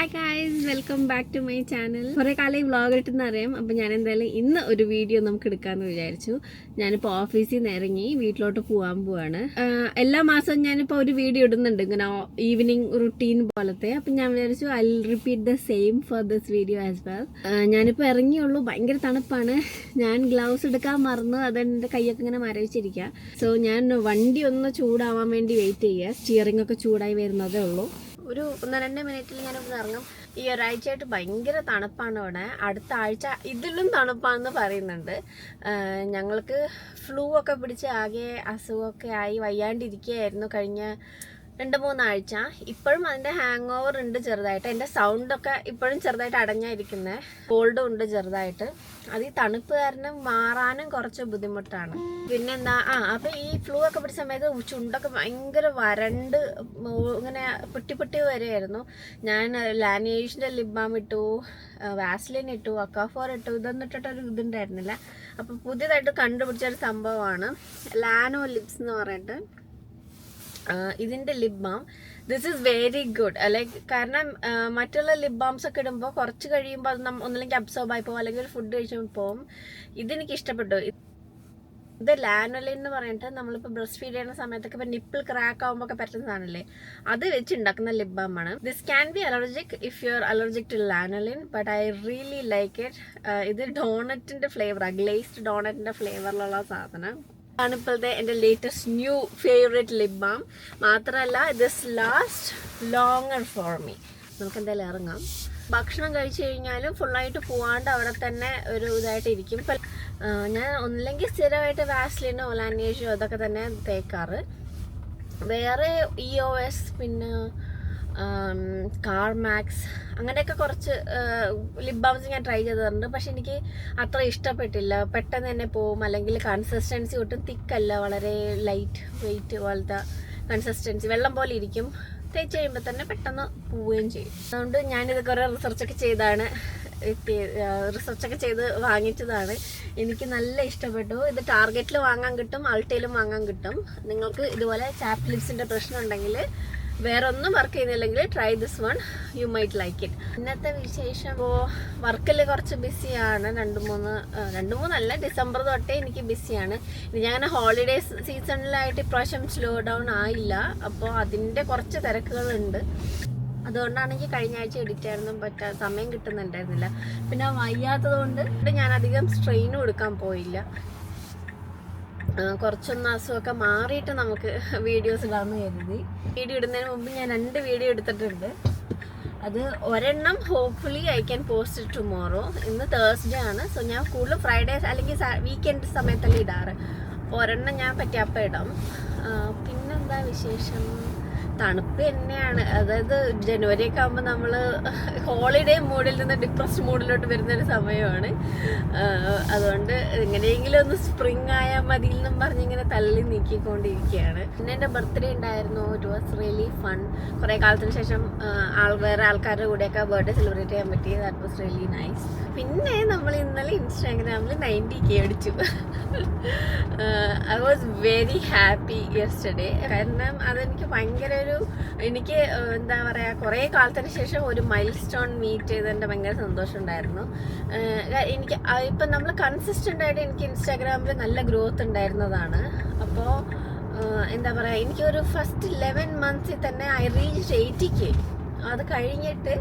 Hi guys, welcome back to my channel. കുറേ കാലം vlog ഇട്ടെന്ന് അറിയാം. അപ്പോൾ ഞാൻ എന്തായാലും ഇന്ന് ഒരു വീഡിയോ നമുക്ക് എടുക്കാമെന്ന് വിചാരിച്ചു. ഞാനിപ്പോൾ ഓഫീസിൽ നിന്ന് ഇറങ്ങി വീട്ടിലോട്ട് പോകാൻ പോവാണ്. എല്ലാ മാസവും ഞാനിപ്പോൾ ഒരു വീഡിയോ ഇടുന്നുണ്ട്, ഇങ്ങനെ ഈവനിങ് റുട്ടീൻ പോലത്തെ. അപ്പം ഞാൻ വിചാരിച്ചു I repeat the same for this video as well. ഞാനിപ്പോൾ ഇറങ്ങിയുള്ളൂ, ഭയങ്കര തണുപ്പാണ്. ഞാൻ ഗ്ലൗസ് എടുക്കാൻ മറന്നു, അതെൻ്റെ കൈയൊക്കെ ഇങ്ങനെ മരവിച്ചിരിക്കുക. സോ ഞാൻ വണ്ടി ഒന്ന് ചൂടാവാൻ വേണ്ടി വെയിറ്റ് ചെയ്യുക. സ്റ്റിയറിംഗ് ഒക്കെ ചൂടായി വരുന്നതേ ഉള്ളൂ. ഒരു 1-2 മിനിറ്റിൽ ഞാനിവിടെ ഇറങ്ങും. ഈ ഒരാഴ്ചയായിട്ട് ഭയങ്കര തണുപ്പാണ് ഇവിടെ. അടുത്ത ആഴ്ച ഇതിലും തണുപ്പാണെന്ന് പറയുന്നുണ്ട്. ഞങ്ങൾക്ക് ഫ്ലൂ ഒക്കെ പിടിച്ച് ആകെ അസുഖമൊക്കെ ആയി വയ്യാണ്ടിരിക്കുകയായിരുന്നു കഴിഞ്ഞ 2-3 ആഴ്ച. ഇപ്പോഴും അതിൻ്റെ ഹാങ് ഓവർ ഉണ്ട് ചെറുതായിട്ട്. എൻ്റെ സൗണ്ടൊക്കെ ഇപ്പോഴും ചെറുതായിട്ട് അടഞ്ഞായിരിക്കുന്നത്. കോൾഡും ഉണ്ട് ചെറുതായിട്ട്. അത് ഈ തണുപ്പ് കാരണം മാറാനും കുറച്ച് ബുദ്ധിമുട്ടാണ്. പിന്നെന്താ, അപ്പം ഈ ഫ്ലൂ ഒക്കെ പിടിച്ച സമയത്ത് ചുണ്ടൊക്കെ ഭയങ്കര വരണ്ട് ഇങ്ങനെ പൊട്ടി വരെയായിരുന്നു. ഞാൻ ലാനിയേഷിൻ്റെ ലിപ് ബാം ഇട്ടു, വാസ്ലിൻ ഇട്ടു, അക്കാഫോർ ഇട്ടു. ഇതൊന്നും ഇട്ടിട്ടൊരു ഇതുണ്ടായിരുന്നില്ല. അപ്പം പുതിയതായിട്ട് കണ്ടുപിടിച്ചൊരു സംഭവമാണ് ലാനോ ലിപ്സ് എന്ന് പറഞ്ഞിട്ട്. ഇതിൻ്റെ lip balm this is very good. Like കാരണം മറ്റുള്ള ലിപ് ബാംസ് ഒക്കെ ഇടുമ്പോൾ കുറച്ച് കഴിയുമ്പോൾ അത് ഒന്നില്ലെങ്കിൽ അബ്സോർബ് ആയി പോകും, അല്ലെങ്കിൽ ഒരു ഫുഡ് കഴിച്ചു പോകും. ഇതെനിക്ക് ഇഷ്ടപ്പെട്ടു. ഇത് ലാനോലിൻ എന്ന് പറഞ്ഞിട്ട് നമ്മളിപ്പോൾ ബ്രസ്റ്റ് ഫീഡ് ചെയ്യുന്ന സമയത്തൊക്കെ ഇപ്പോൾ നിപ്പിൾ ക്രാക്ക് ആകുമ്പോൾ ഒക്കെ പറ്റുന്നതാണല്ലേ, അത് വെച്ച് ഉണ്ടാക്കുന്ന ലിപ് ബാം ആണ്. This can be allergic if you are allergic to lanolin, but I really like it. ഇത് ഡോണറ്റിൻ്റെ ഫ്ലേവറാണ്, ഗ്ലേസ്ഡ് ഡോണറ്റിൻ്റെ ഫ്ലേവറിലുള്ള സാധനം ആണ് ഇപ്പോഴത്തെ എൻ്റെ latest new favourite lip balm. മാത്രമല്ല this last longer for me. നമുക്ക് എന്തായാലും ഇറങ്ങാം. ഭക്ഷണം കഴിച്ചു കഴിഞ്ഞാലും ഫുള്ളായിട്ട് പോവാണ്ട് അവിടെ തന്നെ ഒരു ഇതായിട്ട് ഇരിക്കും. ഇപ്പം ഞാൻ ഒന്നില്ലെങ്കിൽ സ്ഥിരമായിട്ട് വാസ്ലിനോ ലാനിയേഷോ അതൊക്കെ തന്നെ തേക്കാറ്. വേറെ EOS പിന്നെ കാർമാക്സ് അങ്ങനെയൊക്കെ കുറച്ച് ലിപ് ബാംസ് ഞാൻ ട്രൈ ചെയ്തിട്ടുണ്ട്. പക്ഷെ എനിക്ക് അത്ര ഇഷ്ടപ്പെട്ടില്ല. പെട്ടെന്ന് തന്നെ പോവും, അല്ലെങ്കിൽ കൺസിസ്റ്റൻസി ഒട്ടും തിക്കല്ല, വളരെ ലൈറ്റ് വെയിറ്റ് പോലത്തെ കൺസിസ്റ്റൻസി, വെള്ളം പോലെ ഇരിക്കും. തേച്ച് കഴിയുമ്പോൾ തന്നെ പെട്ടെന്ന് പോവുകയും ചെയ്യും. അതുകൊണ്ട് ഞാനിത് കുറേ റിസർച്ചൊക്കെ ചെയ്ത് വാങ്ങിച്ചതാണ്. എനിക്ക് നല്ല ഇഷ്ടപ്പെട്ടു. ഇത് ടാർഗറ്റിൽ വാങ്ങാൻ കിട്ടും, അൾട്ടയിലും വാങ്ങാൻ കിട്ടും. നിങ്ങൾക്ക് ഇതുപോലെ ചാപ്പ് ലിപ്സിൻ്റെ പ്രശ്നം ഉണ്ടെങ്കിൽ, വേറെ ഒന്നും വർക്ക് ചെയ്യുന്നില്ലെങ്കിൽ try this one, you might like it. ഇന്നത്തെ വിശേഷം, ഇപ്പോൾ വർക്കിൽ കുറച്ച് ബിസിയാണ്. 2-3 അല്ല, ഡിസംബർ തൊട്ടേ എനിക്ക് ബിസിയാണ്. ഞാൻ ഹോളിഡേ സീസണിലായിട്ട് ഇപ്രാവശ്യം സ്ലോ ഡൗൺ ആയില്ല. അപ്പോൾ അതിൻ്റെ കുറച്ച് തിരക്കുകളുണ്ട്. അതുകൊണ്ടാണ് എനിക്ക് കഴിഞ്ഞ ആഴ്ച എഡിറ്റ് ചെയ്യാനൊന്നും സമയം കിട്ടുന്നുണ്ടായിരുന്നില്ല. പിന്നെ വയ്യാത്തത് കൊണ്ട് ഞാൻ അധികം സ്ട്രെയിനും എടുക്കാൻ പോയില്ല. കുറച്ചൊന്ന് അസുഖമൊക്കെ മാറിയിട്ട് നമുക്ക് വീഡിയോസ് ഇടാമെന്ന് കരുതി. വീഡിയോ ഇടുന്നതിന് മുമ്പ് ഞാൻ 2 വീഡിയോ എടുത്തിട്ടുണ്ട്. അത് ഒരെണ്ണം hopefully I can post tomorrow. ഇന്ന് തേഴ്സ്ഡേ ആണ്. സോ ഞാൻ കൂടുതൽ ഫ്രൈഡേസ് അല്ലെങ്കിൽ വീക്കെൻഡ് സമയത്തല്ലേ ഇടാറ്. അപ്പോൾ ഒരെണ്ണം ഞാൻ പറ്റിയപ്പം ഇടാം. പിന്നെന്താ വിശേഷം, തണുപ്പ് തന്നെയാണ്. അതായത് ജനുവരി ഒക്കെ ആകുമ്പോൾ നമ്മൾ ഹോളിഡേ മൂഡിൽ നിന്ന് ഡിപ്രസ്ഡ് മൂഡിലോട്ട് വരുന്നൊരു സമയമാണ്. അതുകൊണ്ട് എങ്ങനെയെങ്കിലും ഒന്ന് സ്പ്രിങ് ആയാൽ മതി എന്നും പറഞ്ഞിങ്ങനെ തള്ളി നീക്കിക്കൊണ്ടിരിക്കുകയാണ്. പിന്നെ എൻ്റെ ബർത്ത്ഡേ ഉണ്ടായിരുന്നു. It was really fun. കുറേ കാലത്തിന് ശേഷം വേറെ ആൾക്കാരുടെ കൂടെയൊക്കെ ബർത്ത്ഡേ സെലിബ്രേറ്റ് ചെയ്യാൻ പറ്റി. That was really nice. പിന്നെ നമ്മൾ ഇന്നലെ ഇൻസ്റ്റാഗ്രാമിൽ 90K അടിച്ചു. I was very happy yesterday. കാരണം അതെനിക്ക് ഭയങ്കര എനിക്ക് എന്താ പറയുക, കുറേ കാലത്തിന് ശേഷം ഒരു മൈൽ സ്റ്റോൺ മീറ്റ് ചെയ്തതിൻ്റെ ഭയങ്കര സന്തോഷം ഉണ്ടായിരുന്നു. എനിക്ക് ഇപ്പം നമ്മൾ കൺസിസ്റ്റൻ്റ് ആയിട്ട് എനിക്ക് ഇൻസ്റ്റാഗ്രാമിൽ നല്ല ഗ്രോത്ത് ഉണ്ടായിരുന്നതാണ്. അപ്പോൾ എന്താ പറയുക, എനിക്കൊരു ഫസ്റ്റ് 11 months തന്നെ ഐ റീച്ച് 80K. അത് കഴിഞ്ഞിട്ട്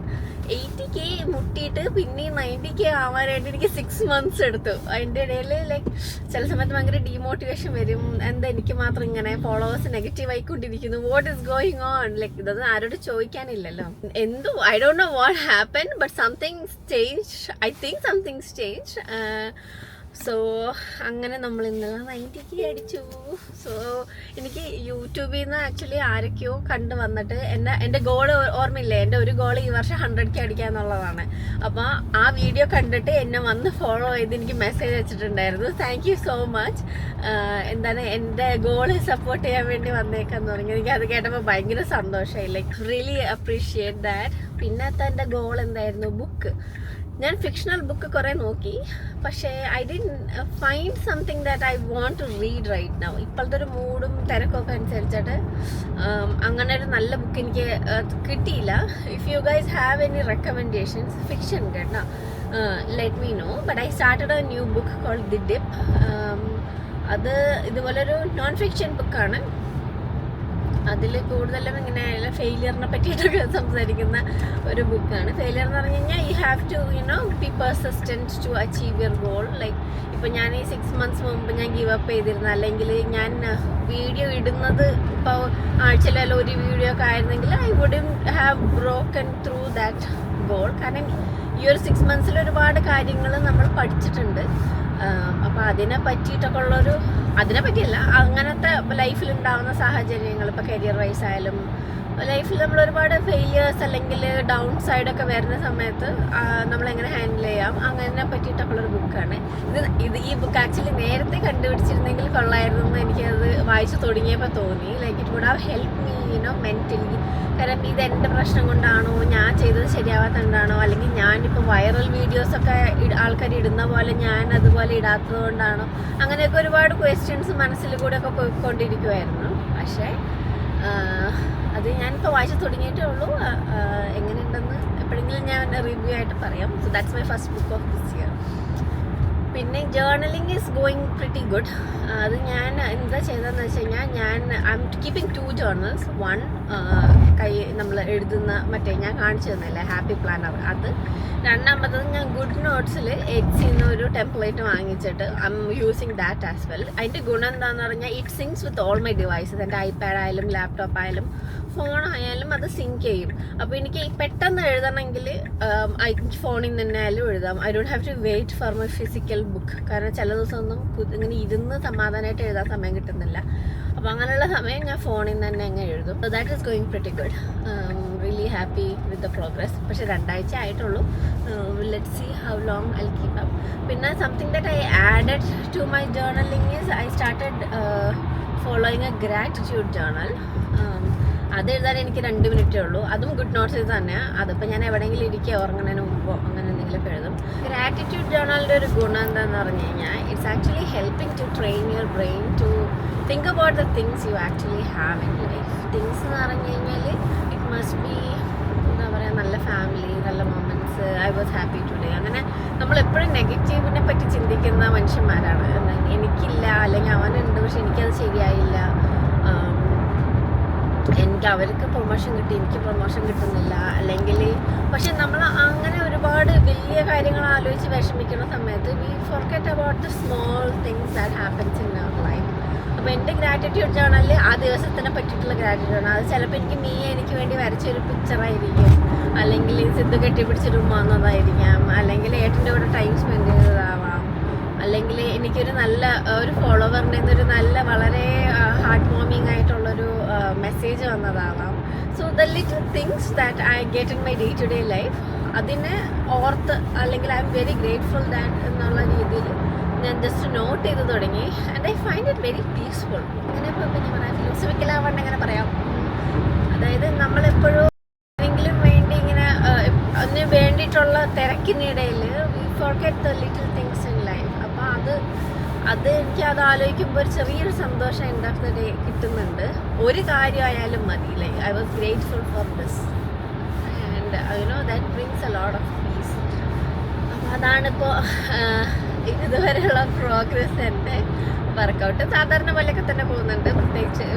80K മുട്ടിയിട്ട് പിന്നെ 90K ആവാനായിട്ട് എനിക്ക് 6 months എടുത്തു. അതിൻ്റെ ഇടയിൽ ലൈക്ക് ചില സമയത്ത് ഭയങ്കര ഡീമോട്ടിവേഷൻ വരും. എന്താ എനിക്ക് മാത്രം ഇങ്ങനെ ഫോളോവേഴ്സ് നെഗറ്റീവ് ആയിക്കൊണ്ടിരിക്കുന്നു, what is going on, like ഇതൊന്നും ആരോട് ചോദിക്കാനില്ലല്ലോ. എന്തോ I don't know what happen, but somethings change. I think somethings change. So അങ്ങനെ നമ്മൾ ഇന്നലെ 90K അടിച്ചു. സോ എനിക്ക് യൂട്യൂബിൽ നിന്ന് ആക്ച്വലി ആരൊക്കെയോ കണ്ടു വന്നിട്ട് എൻ്റെ ഗോൾ ഓർമ്മയില്ലേ, എൻ്റെ ഒരു ഗോൾ ഈ വർഷം 100K അടിക്കുക എന്നുള്ളതാണ്. അപ്പോൾ ആ വീഡിയോ കണ്ടിട്ട് എന്നെ വന്ന് ഫോളോ ചെയ്ത് എനിക്ക് മെസ്സേജ് വെച്ചിട്ടുണ്ടായിരുന്നു. Thank you so much. എന്താണ് എൻ്റെ ഗോൾ സപ്പോർട്ട് ചെയ്യാൻ വേണ്ടി വന്നേക്കാന്ന് പറഞ്ഞു. എനിക്ക് അത് കേട്ടപ്പോൾ ഭയങ്കര സന്തോഷമായി. Like really appreciate that. പിന്നത്തെ എൻ്റെ ഗോൾ എന്തായിരുന്നു, ബുക്ക് ഞാൻ ഫിക്ഷണൽ ബുക്ക് കുറേ നോക്കി, പക്ഷേ I did find something that I want to read right now. ഇപ്പോഴത്തെ ഒരു മൂഡും തിരക്കൊക്കെ അനുസരിച്ചിട്ട് അങ്ങനെ ഒരു നല്ല ബുക്ക് എനിക്ക് കിട്ടിയില്ല. If you guys have any recommendations, fiction കേട്ടോ, let me know. But I started a new book called the deep. അത് ഇതുപോലൊരു നോൺ ഫിക്ഷൻ ബുക്കാണ്. അതിൽ കൂടുതലും ഇങ്ങനെ ഫെയിലിയറിനെ പറ്റിയിട്ടൊക്കെ സംസാരിക്കുന്ന ഒരു ബുക്കാണ്. ഫെയിലിയർ എന്ന് പറഞ്ഞു കഴിഞ്ഞാൽ you have to be persistent to achieve your goal. Like ഇപ്പോൾ ഞാൻ ഈ 6 months മുമ്പ് ഞാൻ ഗീവ് അപ്പ് ചെയ്തിരുന്നു, അല്ലെങ്കിൽ ഞാൻ വീഡിയോ ഇടുന്നത് ഇപ്പോൾ ആഴ്ചയിലല്ല ഒരു വീഡിയോ ഒക്കെ ആയിരുന്നെങ്കിൽ I would have broken through that goal. കാരണം ഈ ഒരു 6 months ഒരുപാട് കാര്യങ്ങൾ നമ്മൾ പഠിച്ചിട്ടുണ്ട്. അപ്പോൾ അതിനെ പറ്റിയിട്ടൊക്കെ അതിനെ പറ്റിയല്ല, അങ്ങനത്തെ ലൈഫിൽ ഉണ്ടാകുന്ന സാഹചര്യങ്ങൾ, ഇപ്പോൾ കരിയർ വൈസ് ആയാലും ലൈഫിൽ നമ്മൾ ഒരുപാട് ഫെയിലിയേഴ്സ് അല്ലെങ്കിൽ ഡൗൺ സൈഡൊക്കെ വരുന്ന സമയത്ത് നമ്മളെങ്ങനെ ഹാൻഡിൽ ചെയ്യാം, അങ്ങനെ പറ്റിയിട്ടൊക്കെയുള്ളൊരു ബുക്കാണ് ഇത്. ഈ ബുക്ക് ആക്ച്വലി നേരത്തെ കണ്ടുപിടിച്ചിരുന്നെങ്കിൽ കൊള്ളായിരുന്നു എന്ന് എനിക്കത് വായിച്ചു തുടങ്ങിയപ്പോൾ തോന്നി. Like it would have help me mentally. കാരണം ഇത് എൻ്റെ പ്രശ്നം കൊണ്ടാണോ, ഞാൻ ചെയ്തത് ശരിയാവാത്തതുകൊണ്ടാണോ, അല്ലെങ്കിൽ ഞാനിപ്പോൾ വൈറൽ വീഡിയോസൊക്കെ ആൾക്കാർ ഇടുന്ന പോലെ ഞാൻ അതുപോലെ ഇടാത്തത് കൊണ്ടാണോ, അങ്ങനെയൊക്കെ ഒരുപാട് ക്വസ്റ്റ്യൻസ് മനസ്സിൽ കൂടെ ഒക്കെ പോയിക്കൊണ്ടിരിക്കുമായിരുന്നു. പക്ഷേ അത് ഞാനിപ്പോൾ വായിച്ചു തുടങ്ങിയിട്ടേ ഉള്ളൂ. എങ്ങനെയുണ്ടെന്ന് എപ്പോഴെങ്കിലും ഞാൻ റിവ്യൂ ആയിട്ട് പറയാം. So that's my first book of this year. പിന്നെ journaling is going pretty good. അത് ഞാൻ എന്താ ചെയ്തതെന്ന് വെച്ച് കഴിഞ്ഞാൽ ഐ എം കീപ്പിംഗ് 2 journals. 1 നമ്മൾ എഴുതുന്ന മറ്റേ ഞാൻ കാണിച്ചു തന്നില്ലേ ഹാപ്പി പ്ലാനർ, അത്. രണ്ടാമത്തത് ഞാൻ ഗുഡ് നോട്ട്സിൽ എഡ്സിന്ന് ഒരു ടെംപ്ലേറ്റ് വാങ്ങിച്ചിട്ട് I M using that as well. അതിൻ്റെ ഗുണം എന്താണെന്ന് പറഞ്ഞാൽ it sings with all my devices. എൻ്റെ ഐപാഡ് ആയാലും ലാപ്ടോപ്പ് ആയാലും ഫോൺ ആയാലും അത് സിങ്ക് ചെയ്യും. അപ്പോൾ എനിക്ക് പെട്ടെന്ന് എഴുതണമെങ്കിൽ ഫോണിൽ തന്നെ ആയാലും എഴുതാം. I don't have to wait for my physical book. കാരണം ചില ദിവസമൊന്നും ഇങ്ങനെ ഇരുന്ന് സമാധാനമായിട്ട് എഴുതാൻ സമയം കിട്ടുന്നില്ല. അപ്പോൾ അങ്ങനെയുള്ള സമയം ഞാൻ ഫോണിൽ നിന്ന് തന്നെ അങ്ങ് എഴുതും. So that is going pretty good. Really happy with the progress. പക്ഷേ 2 ആഴ്ച ആയിട്ടുള്ളൂ. Let see how long I keep up. പിന്നെ something that I added to my journaling is I started following a gratitude journal. അത് എഴുതാൻ എനിക്ക് 2 മിനിറ്റേ ഉള്ളൂ. അതും ഗുഡ് നോട്ട്സിൽ തന്നെയാണ്. അതിപ്പോൾ ഞാൻ എവിടെയെങ്കിലും ഇരിക്കുക ഉറങ്ങുന്നതിന് മുമ്പോ അങ്ങനെ എന്തെങ്കിലുമൊക്കെ എഴുതും. ഗ്രാറ്റിറ്റ്യൂഡ് ജേർണലിൻ്റെ ഒരു ഗുണം എന്താണെന്ന് പറഞ്ഞു കഴിഞ്ഞാൽ it's actually helping to train your brain to think about the things you actually have in life. Things എന്ന് പറഞ്ഞു കഴിഞ്ഞാൽ ഇറ്റ് മസ്റ്റ് ബി എന്താ പറയുക, നല്ല ഫാമിലി, നല്ല moments, I was happy today. അങ്ങനെ നമ്മളെപ്പോഴും നെഗറ്റീവിനെ പറ്റി ചിന്തിക്കുന്ന മനുഷ്യന്മാരാണ്. എനിക്കില്ല, അല്ലെങ്കിൽ അവനുണ്ട് പക്ഷെ എനിക്കത് ശരിയായില്ല, എനിക്ക് അവർക്ക് പ്രൊമോഷൻ കിട്ടി എനിക്ക് പ്രൊമോഷൻ കിട്ടുന്നില്ല, അല്ലെങ്കിൽ പക്ഷെ നമ്മൾ അങ്ങനെ ഒരുപാട് വലിയ കാര്യങ്ങൾ ആലോചിച്ച് വിഷമിക്കുന്ന സമയത്ത് we forget about the small things that happens in our life. അപ്പോൾ എൻ്റെ ഗ്രാറ്റിറ്റ്യൂഡ് ജേർണലിൽ ആ ദിവസത്തിനെ പറ്റിയിട്ടുള്ള ഗ്രാറ്റിറ്റ്യൂഡ് ആണ്. അത് ചിലപ്പോൾ എനിക്ക് വേണ്ടി വരച്ചൊരു പിക്ചറായിരിക്കും, അല്ലെങ്കിൽ സിദ്ധു കെട്ടിപ്പിടിച്ചൊരു വന്നതായിരിക്കാം, അല്ലെങ്കിൽ ഏട്ടൻ്റെ കൂടെ ടൈം സ്പെൻഡ് ചെയ്തതാവാം, അല്ലെങ്കിൽ എനിക്കൊരു നല്ല ഒരു ഫോളോവറിൻ്റെ ഒരു നല്ല വളരെ ഹാർട്ട് വാർമിംഗ് ആയിട്ടുള്ളൊരു മെസ്സേജ് വന്നതാവാം. So the little things that I get in my day to day life, അതിനെ ഓർത്ത് അല്ലെങ്കിൽ I am very grateful that എന്നുള്ള രീതിയിൽ ഞാൻ ജസ്റ്റ് നോട്ട് ചെയ്ത് തുടങ്ങി. And I find it very peaceful. അങ്ങനെ ഇപ്പോൾ പിന്നെ പറയാം, ഫിലോസഫിക്കലാവാണ്ട് എങ്ങനെ പറയാം, അതായത് നമ്മളെപ്പോഴും എന്തെങ്കിലും വേണ്ടി ഇങ്ങനെ അതിന് വേണ്ടിയിട്ടുള്ള തിരക്കിനിടയിൽ we forget the little things in life. അപ്പോൾ അത് എനിക്ക് അത് ആലോചിക്കുമ്പോൾ ഒരു ചെറിയൊരു സന്തോഷം എൻഡ് ഓഫ് ദ ഡേ കിട്ടുന്നുണ്ട്. ഒരു കാര്യമായാലും മതി. Like I was grateful for this and that brings a lot of peace. അപ്പോൾ അതാണിപ്പോൾ ഇതുവരെയുള്ള പ്രോഗ്രസ്. എൻ്റെ വർക്കൗട്ട് സാധാരണ പോലെയൊക്കെ തന്നെ പോകുന്നുണ്ട്, പ്രത്യേകിച്ച്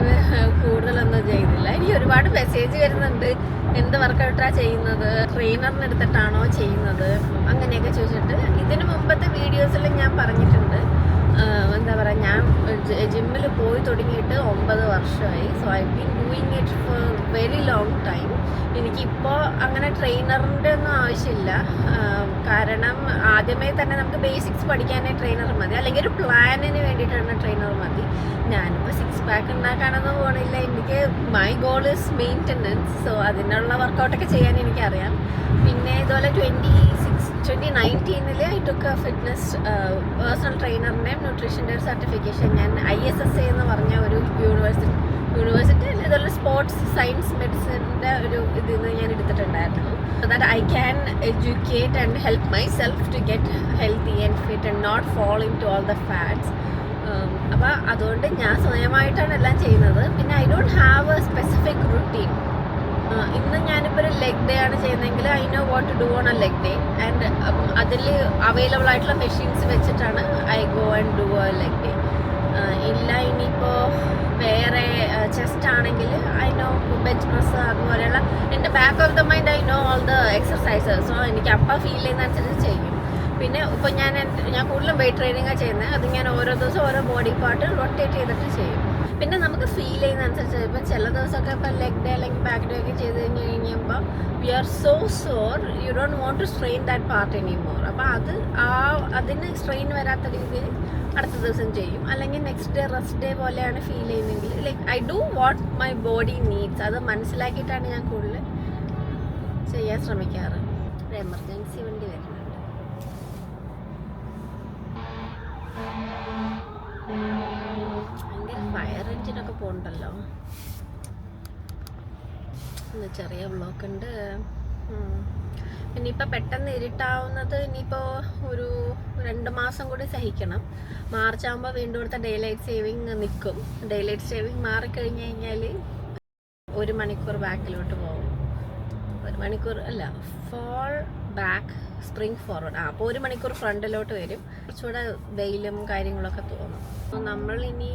കൂടുതലൊന്നും ചെയ്യുന്നില്ല. എനിക്ക് ഒരുപാട് മെസ്സേജ് വരുന്നുണ്ട്, എന്ത് വർക്കൗട്ടാണ് ചെയ്യുന്നത്, ട്രെയിനറിന് എടുത്തിട്ടാണോ ചെയ്യുന്നത്, അങ്ങനെയൊക്കെ ചോദിച്ചിട്ട്. ഇതിന് മുമ്പത്തെ വീഡിയോസിൽ ഞാൻ പറഞ്ഞിട്ടുണ്ട്, എന്താ പറയുക, ഞാൻ ജിമ്മിൽ പോയി തുടങ്ങിയിട്ട് 9 വർഷമായി. So I been doing it for very long time. എനിക്കിപ്പോൾ അങ്ങനെ ട്രെയിനറിൻ്റെ ഒന്നും ആവശ്യമില്ല. കാരണം ആദ്യമേ തന്നെ നമുക്ക് ബേസിക്സ് പഠിക്കാനേ ട്രെയിനർ മതി, അല്ലെങ്കിൽ ഒരു പ്ലാനിന് വേണ്ടിയിട്ടാണ് ട്രെയിനർ മതി. ഞാനിപ്പോൾ 6 pack ഉണ്ടാക്കാനൊന്നും പോകണില്ല. എനിക്ക് my goal is maintenance. So അതിനുള്ള വർക്കൗട്ടൊക്കെ ചെയ്യാൻ എനിക്കറിയാം. പിന്നെ ഇതുപോലെ 2019 ഐ ടുക്ക് ഫിറ്റ്നസ് പേഴ്സണൽ ട്രെയിനറിൻ്റെയും ന്യൂട്രീഷൻ്റെ ഒരു സർട്ടിഫിക്കേഷൻ ഞാൻ ISSA എന്ന് പറഞ്ഞ ഒരു യൂണിവേഴ്സിറ്റി അല്ല, ഇതുപോലെ സ്പോർട്സ് സയൻസ് മെഡിസിൻ്റെ ഒരു ഇതിൽ നിന്ന് ഞാൻ എടുത്തിട്ടുണ്ടായിരുന്നു. So that I can educate and help myself to get healthy and fit and not fall into all the fats. അപ്പോൾ അതുകൊണ്ട് ഞാൻ സ്വയമായിട്ടാണ് എല്ലാം ചെയ്യുന്നത്. പിന്നെ I don't have a specific routine. ഇന്ന് ഞാനിപ്പോൾ ഒരു ലെഗ് ഡേ ആണ് ചെയ്യുന്നതെങ്കിൽ I know what to do on a leg day and അതിൽ അവൈലബിൾ ആയിട്ടുള്ള മെഷീൻസ് വെച്ചിട്ടാണ് I go and do a leg day. ഇല്ല ഇനിയിപ്പോൾ വേറെ ചെസ്റ്റ് ആണെങ്കിൽ ഐ നോ ബെഞ്ച് പ്രസ് അതുപോലെയുള്ള എൻ്റെ back of the mind I know all the exercises. So എനിക്ക് അപ്പം ഫീൽ ചെയ്യുന്നതനുസരിച്ച് ചെയ്യും. പിന്നെ ഇപ്പോൾ ഞാൻ കൂടുതലും വെയിറ്റ് ട്രെയിനിങ്ങാണ് ചെയ്യുന്നത്. അത് ഞാൻ ഓരോ ദിവസം ഓരോ ബോഡി പാർട്ട് റൊട്ടേറ്റ് ചെയ്തിട്ട് ചെയ്യും. പിന്നെ നമുക്ക് ഫീൽ ചെയ്യുന്നതനുസരിച്ച് ഇപ്പം ചില ദിവസമൊക്കെ ഇപ്പം ലെഗ് ഡേ അല്ലെങ്കിൽ ബാക്ക് ഡേ ഒക്കെ ചെയ്ത് കഴിയുമ്പോൾ we are so sore, you don't want to strain that part any more. അപ്പോൾ അതിന് സ്ട്രെയിൻ വരാത്ത രീതിയിൽ അടുത്ത ദിവസം ചെയ്യും. അല്ലെങ്കിൽ നെക്സ്റ്റ് ഡേ റെസ്റ്റ് ഡേ പോലെയാണ് ഫീൽ ചെയ്യുന്നതെങ്കിൽ like I do what my body needs. അത് മനസ്സിലാക്കിയിട്ടാണ് ഞാൻ കൂടുതൽ ചെയ്യാൻ ശ്രമിക്കാറ്. ഒരു എമർജൻസി വണ്ടി വരുന്നുണ്ട്. ഭയങ്കര ഫയർ എഞ്ചിനൊക്കെ പോകണ്ടല്ലോ. ഇന്ന് ചെറിയ ബ്ലോക്ക് ഉണ്ട്. ഇനിയിപ്പോൾ പെട്ടെന്ന് ഇരുട്ടാവുന്നത് ഇനിയിപ്പോൾ ഒരു 2 മാസം കൂടി സഹിക്കണം. മാർച്ച് ആകുമ്പോൾ വീണ്ടും ഇവിടുത്തെ ഡേ ലൈറ്റ് സേവിങ് നിൽക്കും. ഡേ ലൈറ്റ് സേവിങ് മാറിക്കഴിഞ്ഞ് കഴിഞ്ഞാൽ 1 മണിക്കൂർ ബാക്കിലോട്ട് പോകും. 1 മണിക്കൂർ അല്ല, ഫോൾ ബാക്ക് സ്പ്രിങ് ഫോർവേഡ്. അപ്പോൾ 1 മണിക്കൂർ ഫ്രണ്ടിലോട്ട് വരും. കുറച്ചുകൂടെ വെയിലും കാര്യങ്ങളൊക്കെ തോന്നും. അപ്പോൾ നമ്മളിനി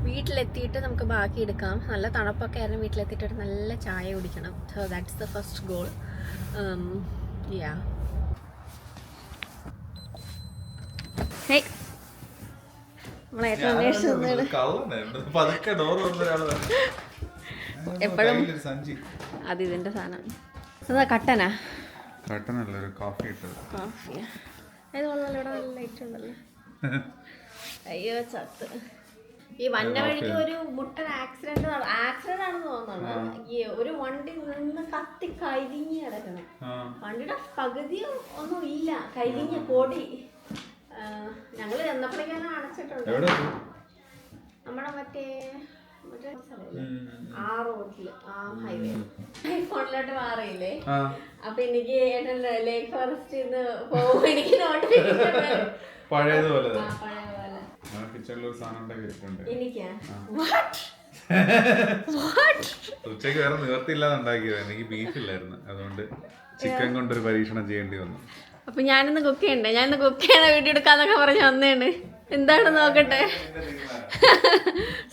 വീട്ടിലെത്തിയിട്ട് നമുക്ക് ബാക്കി എടുക്കാം. നല്ല തണുപ്പൊക്കെ ആയിരുന്നു. വീട്ടിലെത്തിയിട്ട് നല്ല ചായ കുടിക്കണം. So that's the first goal. Yeah hey നമ്മളേറ്റവും എപ്പോഴും അത് ഇതിൻ്റെ സാധനം. അതാ കട്ടനാ? കട്ടനല്ല, ഒരു കോഫി ഇട്ടത്. കോഫിയാ? ഇത് കൊള്ളാലോ, ഇവിടെ നല്ല ലൈറ്റ് ഉണ്ടല്ലോ. അയ്യോ ചത്ത്. ഈ വന്ന വഴിക്ക് ഒരു മുട്ടൻ ആക്സിഡന്റ് ആണെന്ന് തോന്നുന്നു. ഈ ഒരു വണ്ടി നിന്ന് കത്തി കരിഞ്ഞ് കിടക്കണം. വണ്ടിയുടെ പകുതിയോ ഒന്നും ഇല്ല, കരിഞ്ഞ പൊടി. ഞങ്ങള് ചെന്നപ്പോഴേക്കാണ് അടച്ചിട്ടുണ്ട്. നമ്മുടെ മറ്റേ ആ റോഡില്, ആ ഹൈവേ ഫോണിലോട്ട് മാറിയില്ലേ. അപ്പൊ എനിക്ക് ലേക്ക് ഫോറസ്റ്റ് പോകുമ്പോ എനിക്ക് നോട്ടിഫിക്കേഷൻ പഴയതുപോലെ ഉച്ചക്ക് വേറെ നിവർത്തിയില്ലാതെ ഉണ്ടാക്കിയത്. എനിക്ക് ബീഫില്ലായിരുന്നു, അതുകൊണ്ട് ചിക്കൻ കൊണ്ടൊരു പരീക്ഷണം ചെയ്യേണ്ടി വന്നു. അപ്പൊ ഞാനിന്ന് കുക്ക് ചെയ്യണ്ടേ? ഞാനിന്ന് കുക്ക് ചെയ്യണ വീഡിയോ എടുക്കാന്നൊക്കെ പറഞ്ഞ് വന്നേണ്. എന്താണ് നോക്കട്ടെ.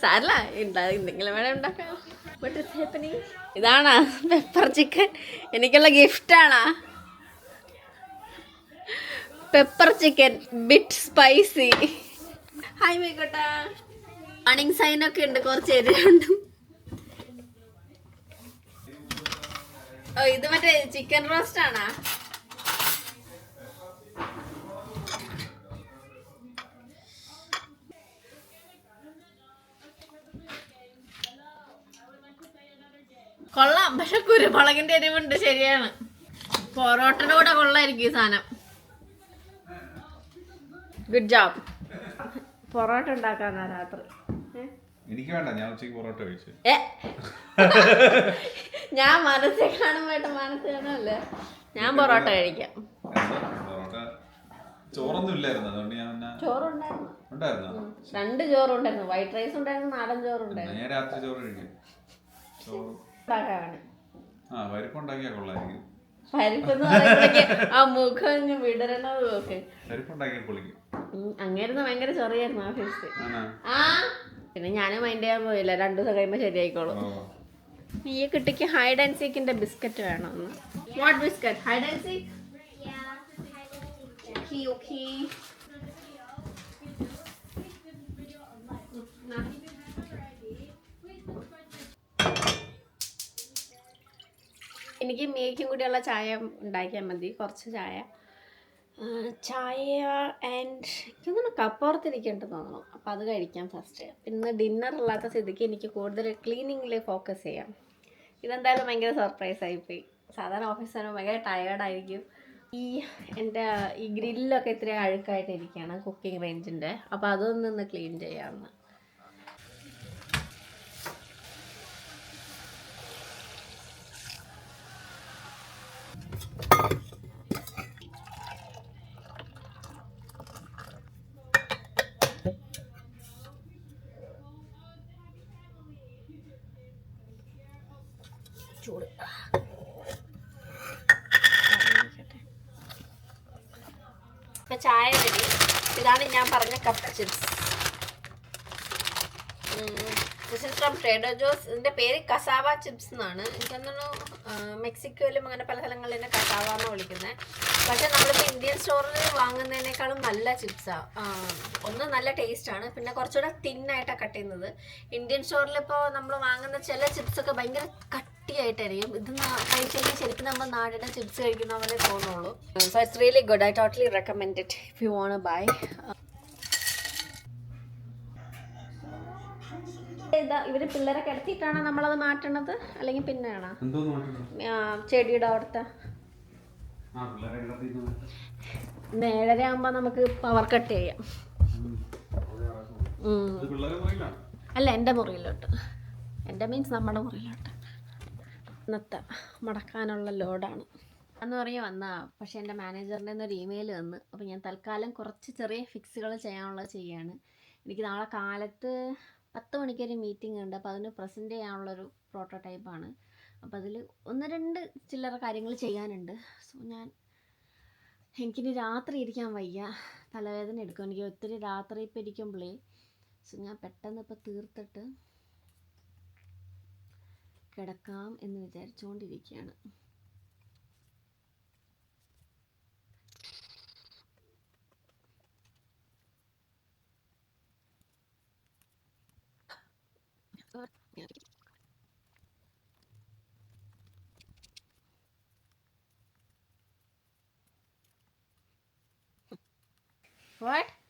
സാരല്ല, എന്തെങ്കിലും വേണം ഉണ്ടാക്കാം. ഇതാണാ പെപ്പർ ചിക്കൻ? എനിക്കുള്ള ഗിഫ്റ്റാണാ pepper chicken, bit spicy. Hi മേക്കോട്ടാ. വാണിംഗ് സൈനൊക്കെ ഉണ്ട്, കുറച്ച് എരിവുണ്ട്. ഓ, ഇത് മറ്റേ ചിക്കൻ റോസ്റ്റ് ആണാ? കൊള്ളാം, പക്ഷെ കുരുമുളകിന്റെ എരിവുണ്ട്. ശരിയാണ്, പൊറോട്ടയുടെ കൂടെ കൊള്ളായിരിക്കും ഈ സാധനം. Good job. പൊറോട്ട ഉണ്ടാക്കാനാ രാത്രി? എനിക്ക് വേണ്ട, ഞാൻ ഉച്ചയ്ക്ക് പൊറോട്ട കഴിച്ചു. ഞാൻ മനസ്സിൽ കാണുമ്പോട്ട് മനസ്സിൽ കാണുമല്ലേ, ഞാൻ പൊറോട്ട കഴിക്കാം. ചോറൊന്നും ഇല്ലായിരുന്നു, അതുകൊണ്ട് ഞാൻ ചോറുണ്ടായിരുന്നു. 2 ചോറുണ്ടായിരുന്നു. വൈറ്റ് റൈസ് ഉണ്ടായിരുന്നു, നാടൻ ചോറുണ്ടായിരുന്നു. ഞാൻ രാത്രി ചോറ് കഴിക്കും. പരിപ്പുണ്ടാക്കിയാ കൊള്ളായിരിക്കും. പരിപ്പെന്ന് പറയുമ്പോഴേക്ക് ആ മുഖം വിടരണതും ഒക്കെ. പരിപ്പുണ്ടാക്കിയാൽ പൊളിക്കും. അങ്ങേരുന്ന് ഭയങ്കര ചൊറിയായിരുന്നു ഓഫീസിൽ. പിന്നെ ഞാനും മൈൻഡ് ചെയ്യാൻ പോയില്ല. 2 ദിവസം കഴിയുമ്പോൾ ശരിയായിക്കോളും. ഈ കുട്ടിക്ക് ഹൈഡ് ആൻഡ് സീക്കിന്റെ ബിസ്ക്കറ്റ് വേണമെന്ന്. What biscuit? Hide and seek? Okay. എനിക്ക് മേക്കും കൂടിയുള്ള ചായ ഉണ്ടാക്കിയാൽ മതി. കുറച്ച് ചായ ആൻഡ് എനിക്കൊന്നും കപ്പുറത്തിരിക്കേണ്ടത് തോന്നണം. അപ്പോൾ അത് കഴിക്കാം ഫസ്റ്റ്. പിന്നെ ഡിന്നർ ഇല്ലാത്ത സ്ഥിതിക്ക് എനിക്ക് കൂടുതൽ ക്ലീനിങ്ങിൽ ഫോക്കസ് ചെയ്യാം. ഇതെന്തായാലും ഭയങ്കര സർപ്രൈസ് ആയിപ്പോയി. സാധാരണ ഓഫീസിൽ ഭയങ്കര ടയേർഡായിരിക്കും. എൻ്റെ ഈ ഗ്രില്ലൊക്കെ ഇത്രയും അഴുക്കായിട്ടിരിക്കുകയാണ്, കുക്കിംഗ് റേഞ്ചിൻ്റെ. അപ്പോൾ അതൊന്ന് ക്ലീൻ ചെയ്യാമെന്ന്. അപ്പോൾ ചായ റെഡി. ഇതാണ് ഞാൻ പറഞ്ഞ കപ്പ chips. This is from trader Jose. ഇതിൻ്റെ പേര് കസാവ ചിപ്സ് എന്നാണ്. എനിക്കൊന്നു മെക്സിക്കോയിലും അങ്ങനെ പല സ്ഥലങ്ങളിൽ തന്നെ കസാവ എന്ന് വിളിക്കുന്നത്. പക്ഷേ നമ്മളിപ്പോൾ ഇന്ത്യൻ സ്റ്റോറിൽ വാങ്ങുന്നതിനേക്കാളും നല്ല ചിപ്സാണ്. ഒന്ന് നല്ല ടേസ്റ്റാണ്, പിന്നെ കുറച്ചുകൂടെ തിന്നായിട്ടാണ് കട്ട് ചെയ്യുന്നത്. ഇന്ത്യൻ സ്റ്റോറിൽ ഇപ്പോൾ നമ്മൾ വാങ്ങുന്ന ചില ചിപ്സൊക്കെ ഭയങ്കര കട്ടിയായിട്ടായിരിക്കും. ഇത് കഴിച്ചെങ്കിൽ ശരിക്കും നമ്മൾ നാടിൻ്റെ ചിപ്സ് കഴിക്കുന്ന പോലെ തോന്നുള്ളൂ. So it's really good. I totally recommend it if you want buy. ഇവര് പിള്ളേരെ കിടത്തിയിട്ടാണോ നമ്മളത് മാറ്റണത്, അല്ലെങ്കിൽ പിന്നെയാണോ ചെടിയുടെ അവിടുത്തെ? 7:30 ആകുമ്പോ നമുക്ക് പവർ കട്ട് ചെയ്യാം. അല്ല, എൻ്റെ മുറിയിലോട്ട്. എൻ്റെ മീൻസ് നമ്മുടെ മുറിയിലോട്ട്. ഇന്നത്തെ മടക്കാനുള്ള ലോഡാണ് എന്ന് പറയുക വന്നാ. പക്ഷേ എൻ്റെ മാനേജറിൻ്റെ ഒരു ഇമെയിൽ വന്ന്. അപ്പോൾ ഞാൻ തൽക്കാലം കുറച്ച് ചെറിയ ഫിക്സുകൾ ചെയ്യാനുള്ളത് ചെയ്യാണ്. എനിക്ക് നാളെ കാലത്ത് 10 മണിക്കൊരു മീറ്റിംഗ് ഉണ്ട്. അപ്പോൾ അതിന് പ്രസൻറ്റ് ചെയ്യാനുള്ളൊരു പ്രോട്ടോടൈപ്പാണ്. അപ്പോൾ അതിൽ 1-2 ചില്ലറ കാര്യങ്ങൾ ചെയ്യാനുണ്ട്. സോ എനിക്കിനി രാത്രി ഇരിക്കാൻ വയ്യ, തലവേദന എടുക്കും. എനിക്ക് ഒത്തിരി രാത്രി ഇപ്പം ഇരിക്കുമ്പോഴേ. സോ ഞാൻ പെട്ടെന്ന് ഇപ്പോൾ തീർത്തിട്ട് കിടക്കാം എന്ന് വിചാരിച്ചുകൊണ്ടിരിക്കുകയാണ്.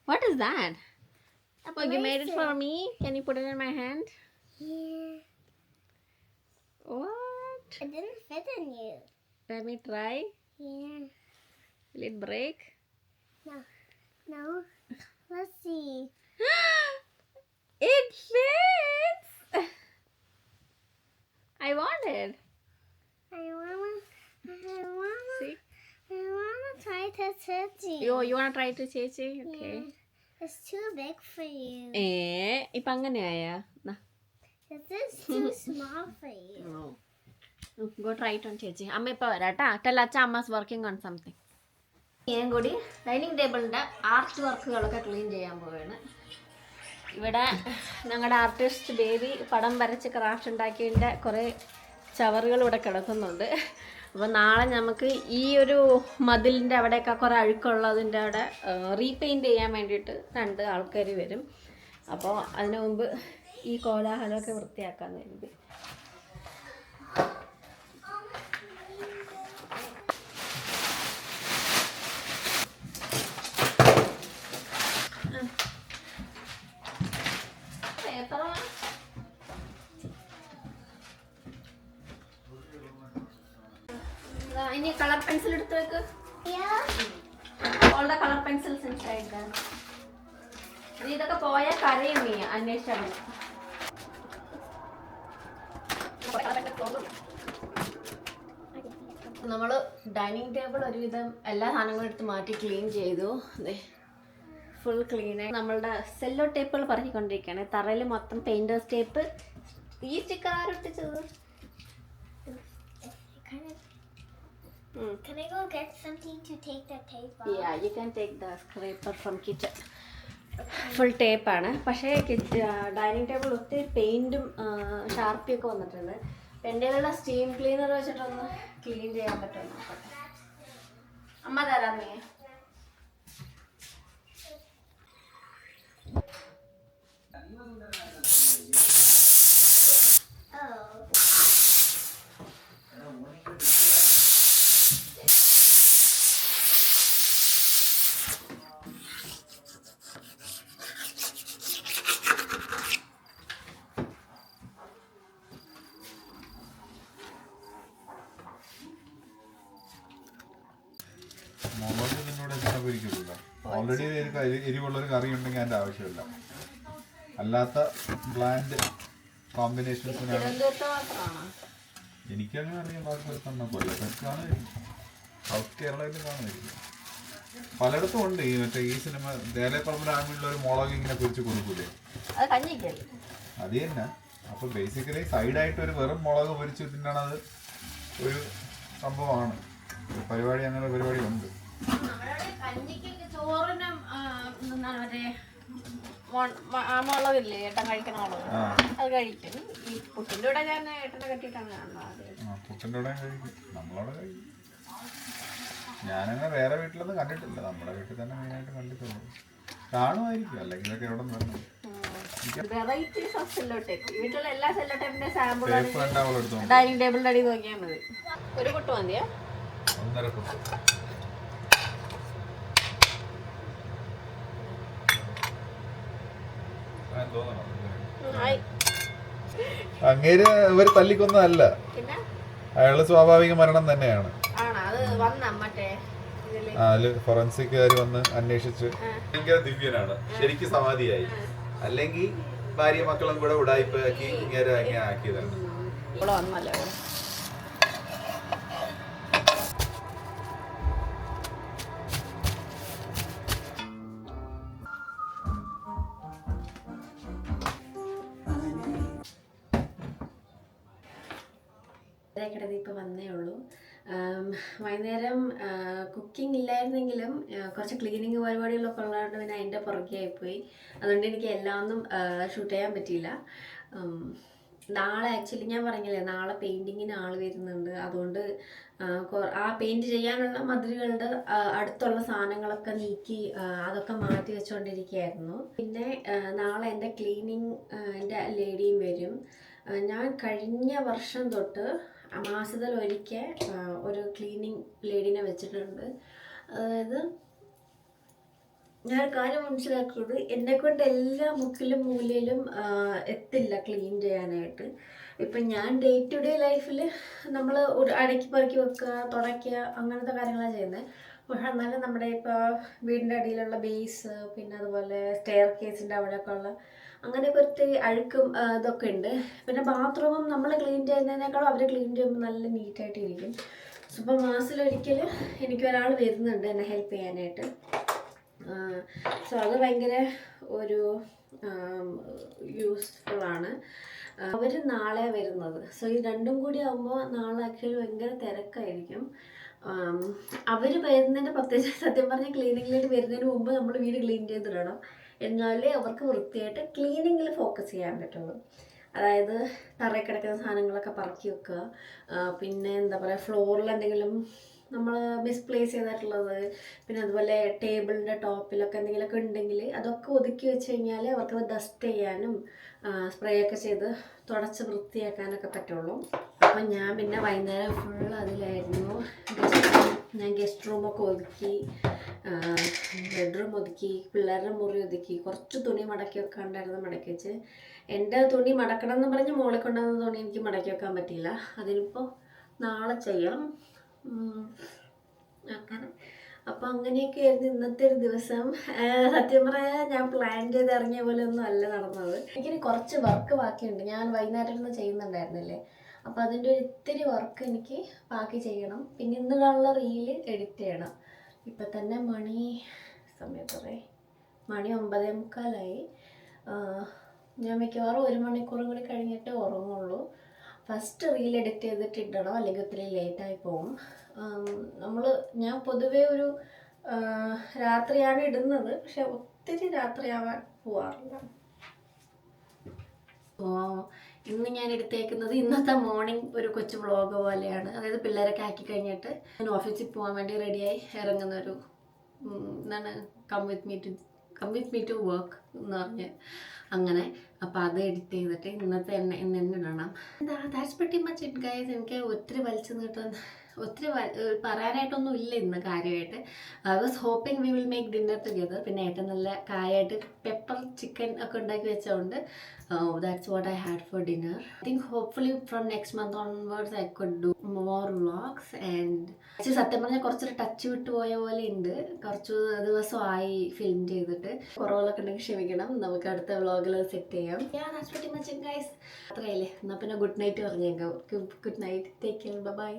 What is that? Oh, you made it for me? Can you put it in my hand? Yeah. What? It didn't fit in you. Let me try. Yeah. Will it break? No. Let's see. It fits! I want it. I wanna See? try to touch you. You wanna try to ചേച്ചി? Okay. Yeah. It's too big for you. ഇപ്പം അങ്ങനെയായാ? This is too small for you. No. Go try it on ചേച്ചി. അമ്മ ഇപ്പോൾ വരാം കേട്ടോ. Tell അച്ഛ അമ്മ's working on something. ഞാൻ കൂടി ഡൈനിങ് ടേബിളിൻ്റെ ആർട്ട് വർക്കുകളൊക്കെ ക്ലീൻ ചെയ്യാൻ പോവുകയാണ്. ഇവിടെ ഞങ്ങളുടെ ആർട്ടിസ്റ്റ് ബേബി പടം വരച്ച് ക്രാഫ്റ്റ് ഉണ്ടാക്കിയതിൻ്റെ കുറേ ചവറുകൾ ഇവിടെ കിടക്കുന്നുണ്ട്. അപ്പോൾ നാളെ നമുക്ക് ഈ ഒരു മതിലിൻ്റെ അവിടെയൊക്കെ കുറേ അഴുക്കുള്ളതിൻ്റെ അവിടെ റീപെയിൻറ്റ് ചെയ്യാൻ വേണ്ടിയിട്ട് 2 ആൾക്കാർ വരും. അപ്പോൾ അതിനു മുമ്പ് ഈ കോലാഹലമൊക്കെ വൃത്തിയാക്കാമെന്ന് കരുതി. ഇനി കളർ പെൻസിൽ എടുത്ത് വെക്ക്. All the colour pencils inside that. നീ ഇതൊക്കെ പോയാൽ കരയും നീ അന്വേഷിച്ചാൽ. നമ്മൾ ഡൈനിങ് ടേബിൾ ഒരുവിധം എല്ലാ സാധനങ്ങളും എടുത്ത് മാറ്റി ക്ലീൻ ചെയ്തു. ഫുൾ ക്ലീനായി. നമ്മളുടെ സെല്ലോ ടേപ്പുകൾ പറഞ്ഞുകൊണ്ടിരിക്കുകയാണ്. തറയിൽ മൊത്തം പെയിൻറ്റേഴ്സ് ടേപ്പ്. ഈ sticker ആരൊട്ടിച്ചത്? Can I go get something to take the tape off? Yeah, you can take the scraper from kitchen. Full ടേപ്പാണ്. പക്ഷേ ഡൈനിങ് ടേബിൾ ഒത്തിരി പെയിൻറ്റും ഷാർപ്പിയൊക്കെ വന്നിട്ടുണ്ട്. എൻ്റെ കയ്യിലുള്ള സ്റ്റീം ക്ലീനർ വെച്ചിട്ടൊന്ന് ക്ലീൻ ചെയ്യാൻ പറ്റുമോ നോക്കട്ടെ. അമ്മ തരാം നീ. മുളക് നിന്നോട് എത്ര പൊരിക്കില്ല. ഓൾറെഡി എരിവുള്ളൊരു കറി ഉണ്ടെങ്കിൽ അതിൻ്റെ ആവശ്യമില്ല. അല്ലാത്ത ബ്ലാൻഡ് കോമ്പിനേഷൻസിനാണ്. എനിക്കങ്ങനെ അറിയാം. കൊല്ലം സൗത്ത് കേരളത്തിൽ കാണുമായിരിക്കും. പലയിടത്തും ഉണ്ട്. ഈ മറ്റേ ഈ സിനിമ ദേലേപ്പറമ്പിൽ ആമിലുള്ള ഒരു മുളക് ഇങ്ങനെ പൊരിച്ച് കൊടുക്കൂലേ, അത് തന്നെ. അപ്പൊ ബേസിക്കലി സൈഡായിട്ട് ഒരു വെറും മുളക് പൊരിച്ച് തിന്നണത് ഒരു സംഭവമാണ്. പരിപാടി, അങ്ങനെ പരിപാടി ഉണ്ട്. ചോറ് ആ മുളകില്ലേ ഏട്ടൻ കഴിക്കണ മുളക്, അത് കഴിക്കും. ഈ പുട്ടിൻ്റെ കൂടെ ഞാൻ ഏട്ടനെ കെട്ടിയിട്ടാണ് കാണുന്നത്. പുട്ടിൻ്റെ കൂടെ കഴിക്കും, നമ്മളവിടെ കഴിക്കും. ഞാനങ്ങനെ വേറെ വീട്ടിലൊന്നും കണ്ടിട്ടില്ല, നമ്മുടെ വീട്ടിൽ തന്നെ മെയിനായിട്ട് കണ്ടിട്ടുള്ളൂ. കാണുമായിരിക്കും, അല്ലെങ്കിൽ ഇതൊക്കെ എവിടെ നിന്ന് വെറൈറ്റീസ് ഓഫ് സെല്ലോ ടേപ്പ്. വീട്ടിലുള്ള എല്ലാ സെല്ലോ ടേപ്പിന്റെ സാമ്പിൾ എടുത്തു ഡൈനിങ് ടേബിളിന്റെ അടി നോക്കിയാൽ മതി. ഒരു പൊട്ട് മതിയാ, 1.5 പൊട്ട്. അങ്ങേര് ഇവര് തല്ലിക്കൊന്നല്ല, അയാള് സ്വാഭാവിക മരണം തന്നെയാണ്. അതില് ഫോറൻസിക്കുകാർ വന്ന് അന്വേഷിച്ച് ഭയങ്കര ദിവ്യനാണ്, ശരിക്കും സമാധിയായി. അല്ലെങ്കിൽ ഭാര്യ മക്കളും കൂടെ ഉടായിപ്പാക്കി ഇങ്ങനെ ആക്കിയതാണ്. ഇപ്പൊ വന്നേ ഉള്ളൂ. വൈകുന്നേരം കുക്കിംഗ് ഇല്ലായിരുന്നെങ്കിലും കുറച്ച് ക്ലീനിങ് പരിപാടികളൊക്കെ ഉള്ളതുകൊണ്ട് പിന്നെ അതിൻ്റെ പുറകെയായിപ്പോയി. അതുകൊണ്ട് എനിക്ക് എല്ലാം ഒന്നും ഷൂട്ട് ചെയ്യാൻ പറ്റിയില്ല. നാളെ ആക്ച്വലി ഞാൻ പറഞ്ഞില്ലേ, നാളെ പെയിൻറ്റിങ്ങിന് ആൾ വരുന്നുണ്ട്. അതുകൊണ്ട് ആ പെയിൻറ്റ് ചെയ്യാനുള്ള മതിലുകളുടെ അടുത്തുള്ള സാധനങ്ങളൊക്കെ നീക്കി അതൊക്കെ മാറ്റി വെച്ചുകൊണ്ടിരിക്കുകയായിരുന്നു. പിന്നെ നാളെ എൻ്റെ ക്ലീനിങ് എൻ്റെ ലേഡിയും വരും. ഞാൻ കഴിഞ്ഞ വർഷം തൊട്ട് മാസത്തിൽ ഒരിക്കൽ ഒരു ക്ലീനിങ് ലേഡീനെ വെച്ചിട്ടുണ്ട്. അതായത് ഞാൻ കാര്യം മനസ്സിലാക്കുന്നത്, എന്നെക്കൊണ്ട് എല്ലാ മുക്കിലും മൂലയിലും എത്തില്ല ക്ലീൻ ചെയ്യാനായിട്ട്. ഇപ്പം ഞാൻ ഡേ ടു ഡേ ലൈഫിൽ നമ്മൾ അടക്കി പെറുക്കി വെക്കുക, തുടയ്ക്കുക, അങ്ങനത്തെ കാര്യങ്ങളാണ് ചെയ്യുന്നത്. പക്ഷെ എന്നാലും നമ്മുടെ ഇപ്പോൾ വീടിൻ്റെ അടിയിലുള്ള ബേസ്, പിന്നെ അതുപോലെ സ്റ്റെയർ കേസിൻ്റെ അവിടെയൊക്കെ ഉള്ള അങ്ങനെയൊക്കെ ഒത്തിരി അഴുക്കും ഇതൊക്കെ ഉണ്ട്. പിന്നെ ബാത്റൂമും നമ്മൾ ക്ലീൻ ചെയ്യുന്നതിനേക്കാളും അവർ ക്ലീൻ ചെയ്യുമ്പോൾ നല്ല നീറ്റായിട്ട് ഇരിക്കും. ഇപ്പം മാസത്തിലൊരിക്കൽ എനിക്കൊരാൾ വരുന്നുണ്ട് എന്നെ ഹെൽപ്പ് ചെയ്യാനായിട്ട്. സോ അത് ഭയങ്കര ഒരു യൂസ്ഫുള്ളാണ്. അവർ നാളെ വരുന്നത്. സോ ഈ രണ്ടും കൂടി ആകുമ്പോൾ നാളെ ആക്ച്വലി ഭയങ്കര തിരക്കായിരിക്കും. അവർ വരുന്നതിൻ്റെ പ്രത്യേകിച്ച് സത്യം പറഞ്ഞാൽ ക്ലീനിങ്ങിലേക്ക് വരുന്നതിന് മുമ്പ് നമ്മൾ വീട് ക്ലീൻ ചെയ്തിടണം. എന്നാലേ അവർക്ക് വൃത്തിയായിട്ട് ക്ലീനിങ്ങിൽ ഫോക്കസ് ചെയ്യാൻ പറ്റുള്ളൂ. അതായത് തറയിൽ കിടക്കുന്ന സാധനങ്ങളൊക്കെ പറക്കി വെക്കുക, പിന്നെ എന്താ പറയുക, ഫ്ലോറിൽ എന്തെങ്കിലും നമ്മൾ മിസ്പ്ലേസ് ചെയ്തിട്ടുള്ളത്, പിന്നെ അതുപോലെ ടേബിളിൻ്റെ ടോപ്പിലൊക്കെ എന്തെങ്കിലുമൊക്കെ ഉണ്ടെങ്കിൽ അതൊക്കെ ഒതുക്കി വെച്ച് കഴിഞ്ഞാൽ അവർക്ക് ഡസ്റ്റ് ചെയ്യാനും സ്പ്രേ ഒക്കെ ചെയ്ത് തുടച്ച് വൃത്തിയാക്കാനൊക്കെ പറ്റുള്ളൂ. അപ്പം ഞാൻ പിന്നെ വൈകുന്നേരം ഫുൾ അതിലായിരുന്നു. ഞാൻ ഗസ്റ്റ് റൂമൊക്കെ ഒതുക്കി, ബെഡ്റൂം ഒതുക്കി, പിള്ളേരുടെ മുറി ഒതുക്കി, കുറച്ച് തുണി മടക്കി വെക്കാണ്ടായിരുന്നു, മടക്കി വെച്ച്. എൻ്റെ തുണി മടക്കണം എന്ന് പറഞ്ഞ് മുകളിൽ കൊണ്ടുവന്ന തുണി എനിക്ക് മടക്കി വെക്കാൻ പറ്റിയില്ല. അതിനിപ്പോൾ നാളെ ചെയ്യാം. അങ്ങനെ അപ്പോൾ അങ്ങനെയൊക്കെ ആയിരുന്നു ഇന്നത്തെ ഒരു ദിവസം. സത്യം പറയാൻ ഞാൻ പ്ലാൻ ചെയ്ത് ഇറങ്ങിയ പോലെ ഒന്നും അല്ല നടന്നത്. എനിക്കിനി കുറച്ച് വർക്ക് ബാക്കിയുണ്ട്. ഞാൻ വൈകുന്നേരം ഒന്നും ചെയ്യുന്നുണ്ടായിരുന്നില്ലേ, അപ്പോൾ അതിൻ്റെ ഒരു ഇത്തിരി വർക്ക് എനിക്ക് ബാക്കി ചെയ്യണം. പിന്നെ ഇന്നിടാനുള്ള റീല് എഡിറ്റ് ചെയ്യണം. ഇപ്പം തന്നെ സമയത്തറേ മണി 9:45. ഞാൻ മിക്കവാറും 1 മണിക്കൂറും കൂടി കഴിഞ്ഞിട്ട് ഉറങ്ങുള്ളൂ. ഫസ്റ്റ് റീൽ എഡിറ്റ് ചെയ്തിട്ട് ഇടണം, അല്ലെങ്കിൽ ഒത്തിരി ലേറ്റായി പോകും. ഞാൻ പൊതുവേ ഒരു രാത്രിയാണ് ഇടുന്നത്, പക്ഷെ ഒത്തിരി രാത്രിയാവാൻ പോവാറില്ല. ഇന്ന് ഞാൻ എടുത്തേക്കുന്നത് ഇന്നത്തെ മോർണിംഗ് ഒരു കൊച്ചു വ്ളോഗ് പോലെയാണ്. അതായത് പിള്ളേരൊക്കെ ആക്കി കഴിഞ്ഞിട്ട് ഞാൻ ഓഫീസിൽ പോകാൻ വേണ്ടി റെഡിയായി ഇറങ്ങുന്നൊരു എന്താണ് come with me to work എന്ന് പറഞ്ഞ് അങ്ങനെ. അപ്പോൾ അത് എഡിറ്റ് ചെയ്തിട്ട് ഇന്നത്തെ എന്നെ ഇടണം. That's pretty much it guys. എനിക്ക് ഒത്തിരി വലിച്ചു നീട്ടാൻ ഒത്തിരി പറയാനായിട്ടൊന്നും ഇല്ല ഇന്ന് കാര്യമായിട്ട്. I was hoping we will make dinner together. പിന്നെ ഏറ്റവും നല്ല കാര്യമായിട്ട് പെപ്പർ ചിക്കൻ ഒക്കെ ഉണ്ടാക്കി വെച്ചതുകൊണ്ട് that's what I had for dinner. I think hopefully from next month onwards I could do more vlogs. And actually സത്യം പറഞ്ഞാൽ കുറച്ചൊരു ടച്ച് വിട്ടു പോയ പോലെ ഉണ്ട്. കുറച്ച് ദിവസമായി ഫിലിം ചെയ്തിട്ട്. കുറവുകളൊക്കെ ഉണ്ടെങ്കിൽ ക്ഷമിക്കണം, നമുക്ക് അടുത്ത വ്ളോഗിൽ സെറ്റ് ചെയ്യാം. That's pretty much it guys. അത്രയല്ലേ, എന്നാൽ പിന്നെ ഗുഡ് നൈറ്റ് പറഞ്ഞേക്കാം. Good night, take care, by.